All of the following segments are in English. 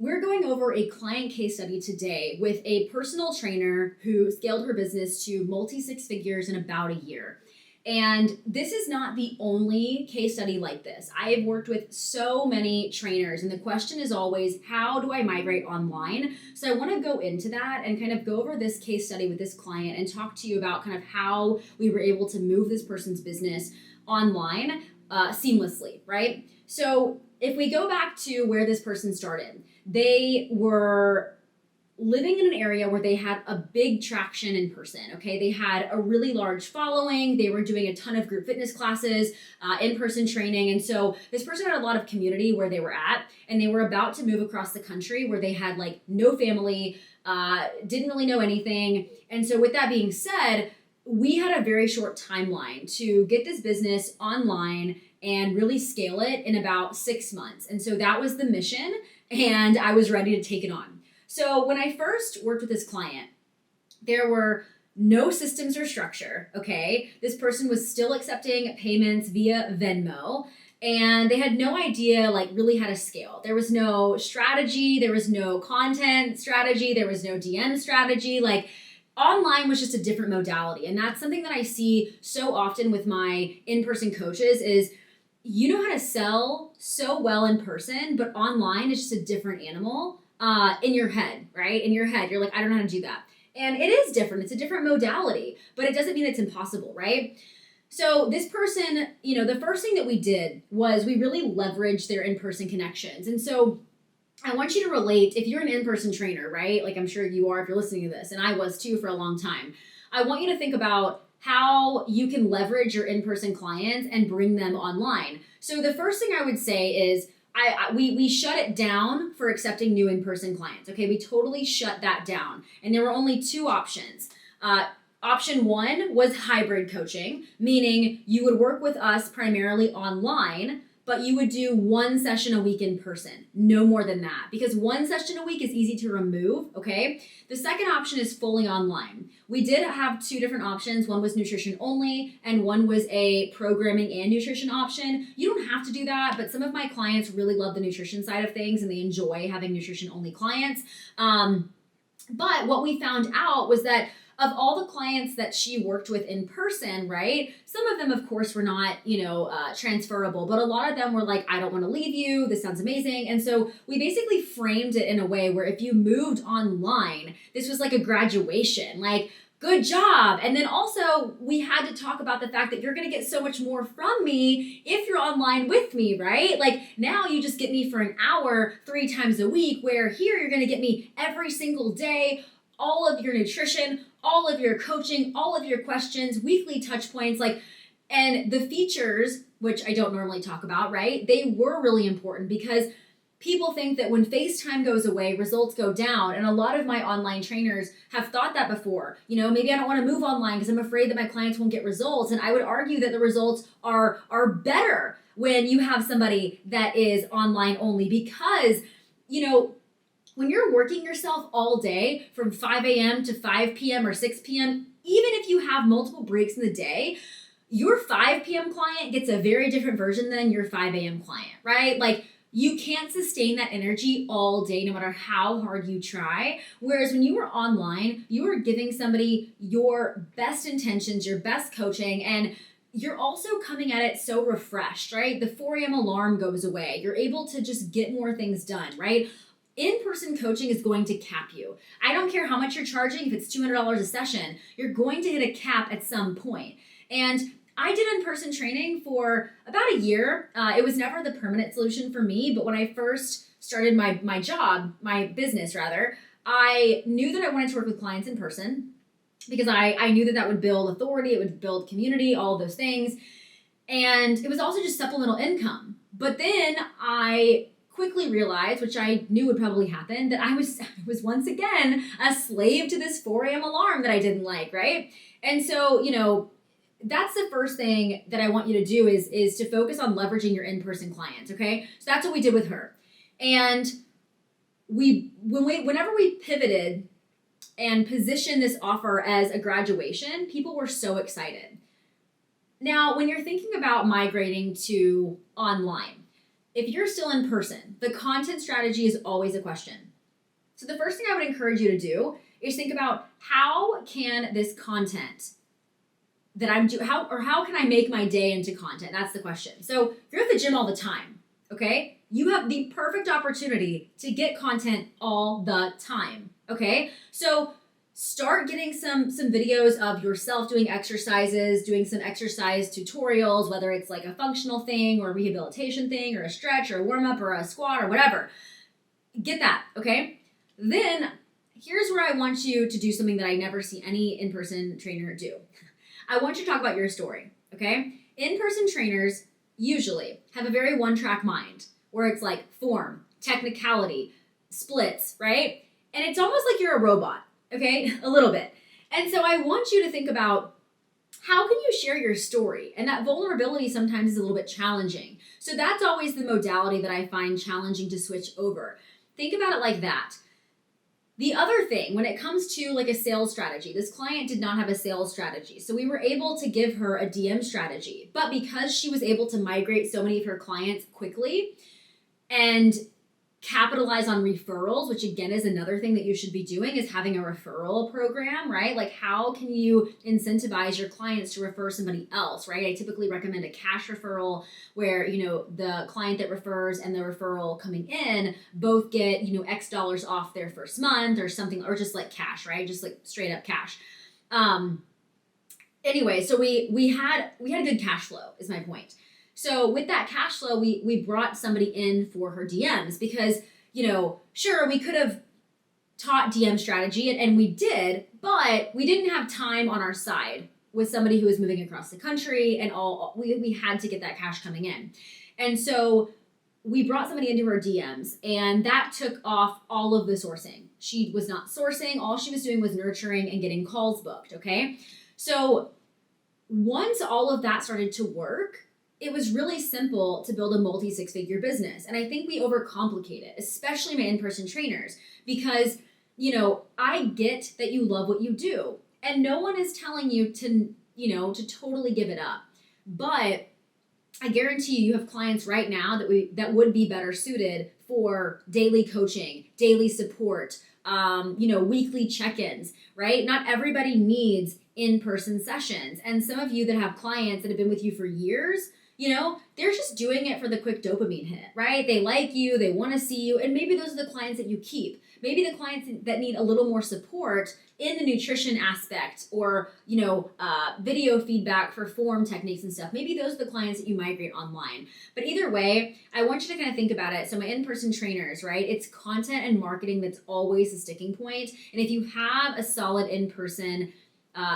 We're going over a client case study today with a personal trainer who scaled her business to multi-six figures in about a year. And this is not the only case study like this. I have worked with so many trainers, and the question is always, how do I migrate online? So I want to go into that and kind of go over this case study with this client and talk to you about kind of how we were able to move this person's business online seamlessly, right? So if we go back to where this person started, they were living in an area where they had a big traction in person, okay? They had a really large following. They were doing a ton of group fitness classes, in-person training. And so this person had a lot of community where they were at, and they were about to move across the country where they had like no family, didn't really know anything. And so with that being said, we had a very short timeline to get this business online and really scale it in about 6 months. And so that was the mission, and I was ready to take it on. So when I first worked with this client, there were no systems or structure, okay? This person was still accepting payments via Venmo, and they had no idea like really how to scale. There was no strategy, there was no content strategy, there was no DM strategy. Like online was just a different modality. And that's something that I see so often with my in-person coaches is you know how to sell so well in person, but online is just a different animal in your head, right? In your head, you're like, I don't know how to do that. And it is different. It's a different modality, but it doesn't mean it's impossible, right? So this person, the first thing that we did was we really leveraged their in-person connections. And so I want you to relate, if you're an in-person trainer, right? Like I'm sure you are if you're listening to this, and I was too for a long time. I want you to think about how you can leverage your in-person clients and bring them online. So the first thing I would say is we shut it down for accepting new in-person clients. Okay, we totally shut that down. And there were only two options. Option one was hybrid coaching, meaning you would work with us primarily online, but you would do one session a week in person, no more than that, because one session a week is easy to remove, okay? The second option is fully online. We did have two different options. One was nutrition only, and one was a programming and nutrition option. You don't have to do that, but some of my clients really love the nutrition side of things, and they enjoy having nutrition only clients. But what we found out was that of all the clients that she worked with in person, right? Some of them, of course, were not, transferable, but a lot of them were like, I don't want to leave you. This sounds amazing. And so we basically framed it in a way where if you moved online, this was like a graduation, like, good job. And then also we had to talk about the fact that you're going to get so much more from me if you're online with me, right? Like now you just get me for an hour 3 times a week, where here you're going to get me every single day, all of your nutrition, all of your coaching, all of your questions, weekly touch points, and the features, which I don't normally talk about, right? They were really important because people think that when FaceTime goes away, results go down. And a lot of my online trainers have thought that before. Maybe I don't want to move online because I'm afraid that my clients won't get results. And I would argue that the results are better when you have somebody that is online only because, when you're working yourself all day from 5 a.m. to 5 p.m. or 6 p.m., even if you have multiple breaks in the day, your 5 p.m. client gets a very different version than your 5 a.m. client, right? Like you can't sustain that energy all day, no matter how hard you try. Whereas when you were online, you were giving somebody your best intentions, your best coaching, and you're also coming at it so refreshed, right? The 4 a.m. alarm goes away. You're able to just get more things done, right? In-person coaching is going to cap you. I don't care how much you're charging. If it's $200 a session, you're going to hit a cap at some point. And I did in-person training for about a year. It was never the permanent solution for me, but when I first started my business, I knew that I wanted to work with clients in person because I knew that would build authority, it would build community, all of those things. And it was also just supplemental income. But then I quickly realized, which I knew would probably happen, that I was once again a slave to this 4 a.m. alarm that I didn't like, right? And so, that's the first thing that I want you to do is to focus on leveraging your in-person clients, okay? So that's what we did with her. And whenever we pivoted and positioned this offer as a graduation, people were so excited. Now, when you're thinking about migrating to online, if you're still in person, the content strategy is always a question. So the first thing I would encourage you to do is think about how can this content that I'm doing, how can I make my day into content? That's the question. So if you're at the gym all the time, okay, you have the perfect opportunity to get content all the time, okay? So start getting some videos of yourself doing exercises, doing some exercise tutorials, whether it's like a functional thing or a rehabilitation thing or a stretch or a warm up or a squat or whatever. Get that, okay? Then here's where I want you to do something that I never see any in-person trainer do. I want you to talk about your story, okay? In-person trainers usually have a very one-track mind where it's like form, technicality, splits, right? And it's almost like you're a robot, okay? A little bit. And so I want you to think about how can you share your story? And that vulnerability sometimes is a little bit challenging. So that's always the modality that I find challenging to switch over. Think about it like that. The other thing, when it comes to like a sales strategy, this client did not have a sales strategy. So we were able to give her a DM strategy. But because she was able to migrate so many of her clients quickly and capitalize on referrals, which again is another thing that you should be doing, is having a referral program, right? Like how can you incentivize your clients to refer somebody else, right? I typically recommend a cash referral where, the client that refers and the referral coming in both get, X dollars off their first month or something, or just like cash, right? Just like straight up cash. Anyway, so we had good cash flow is my point. So with that cash flow, we brought somebody in for her DMs because, sure, we could have taught DM strategy and we did, but we didn't have time on our side with somebody who was moving across the country and we had to get that cash coming in. And so we brought somebody into her DMs and that took off all of the sourcing. She was not sourcing. All she was doing was nurturing and getting calls booked, okay? So once all of that started to work, it was really simple to build a multi-six-figure business. And I think we overcomplicate it, especially my in-person trainers, because, I get that you love what you do. And no one is telling you to, to totally give it up. But I guarantee you have clients right now that would be better suited for daily coaching, daily support, weekly check-ins, right? Not everybody needs in-person sessions. And some of you that have clients that have been with you for years, they're just doing it for the quick dopamine hit, right? They like you, they want to see you, and maybe those are the clients that you keep. Maybe the clients that need a little more support in the nutrition aspect or, video feedback for form techniques and stuff. Maybe those are the clients that you migrate online. But either way, I want you to kind of think about it. So my in-person trainers, right? It's content and marketing that's always a sticking point. And if you have a solid in-person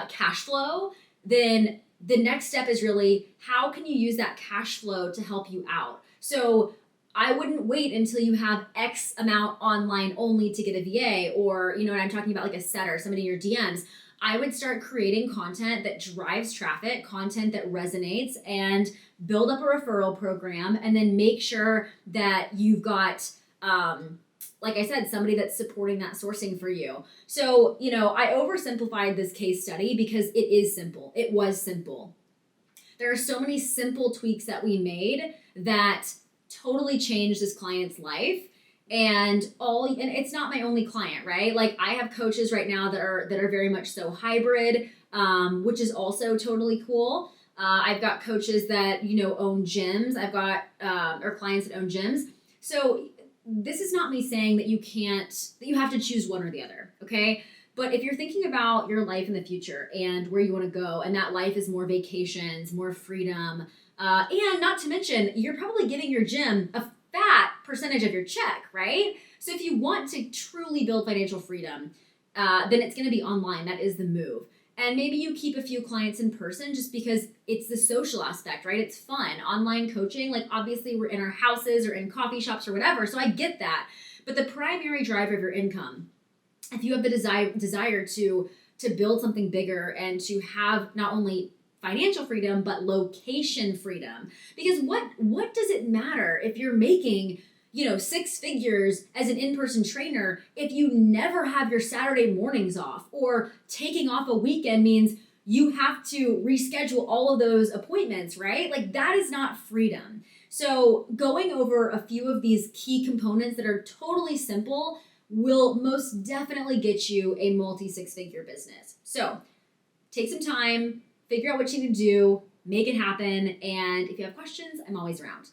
cash flow, then the next step is really how can you use that cash flow to help you out? So I wouldn't wait until you have X amount online only to get a VA or, what I'm talking about, like a setter, somebody in your DMs. I would start creating content that drives traffic, content that resonates, and build up a referral program, and then make sure that you've got, like I said, somebody that's supporting that sourcing for you. So, I oversimplified this case study because it is simple. It was simple. There are so many simple tweaks that we made that totally changed this client's life. And it's not my only client, right? Like I have coaches right now that are very much so hybrid, which is also totally cool. I've got coaches that, own gyms. I've got, or clients that own gyms. So this is not me saying that you have to choose one or the other, okay? But if you're thinking about your life in the future and where you want to go, and that life is more vacations, more freedom, and not to mention, you're probably giving your gym a fat percentage of your check, right? So if you want to truly build financial freedom, then it's going to be online. That is the move. And maybe you keep a few clients in person just because it's the social aspect, right? It's fun. Online coaching, like obviously we're in our houses or in coffee shops or whatever, so I get that. But the primary driver of your income, if you have the desire to build something bigger and to have not only financial freedom, but location freedom. Because what does it matter if you're making, six figures as an in-person trainer if you never have your Saturday mornings off, or taking off a weekend means you have to reschedule all of those appointments, right? Like that is not freedom. So going over a few of these key components that are totally simple will most definitely get you a multi six-figure business. So take some time, figure out what you need to do, make it happen, and if you have questions, I'm always around.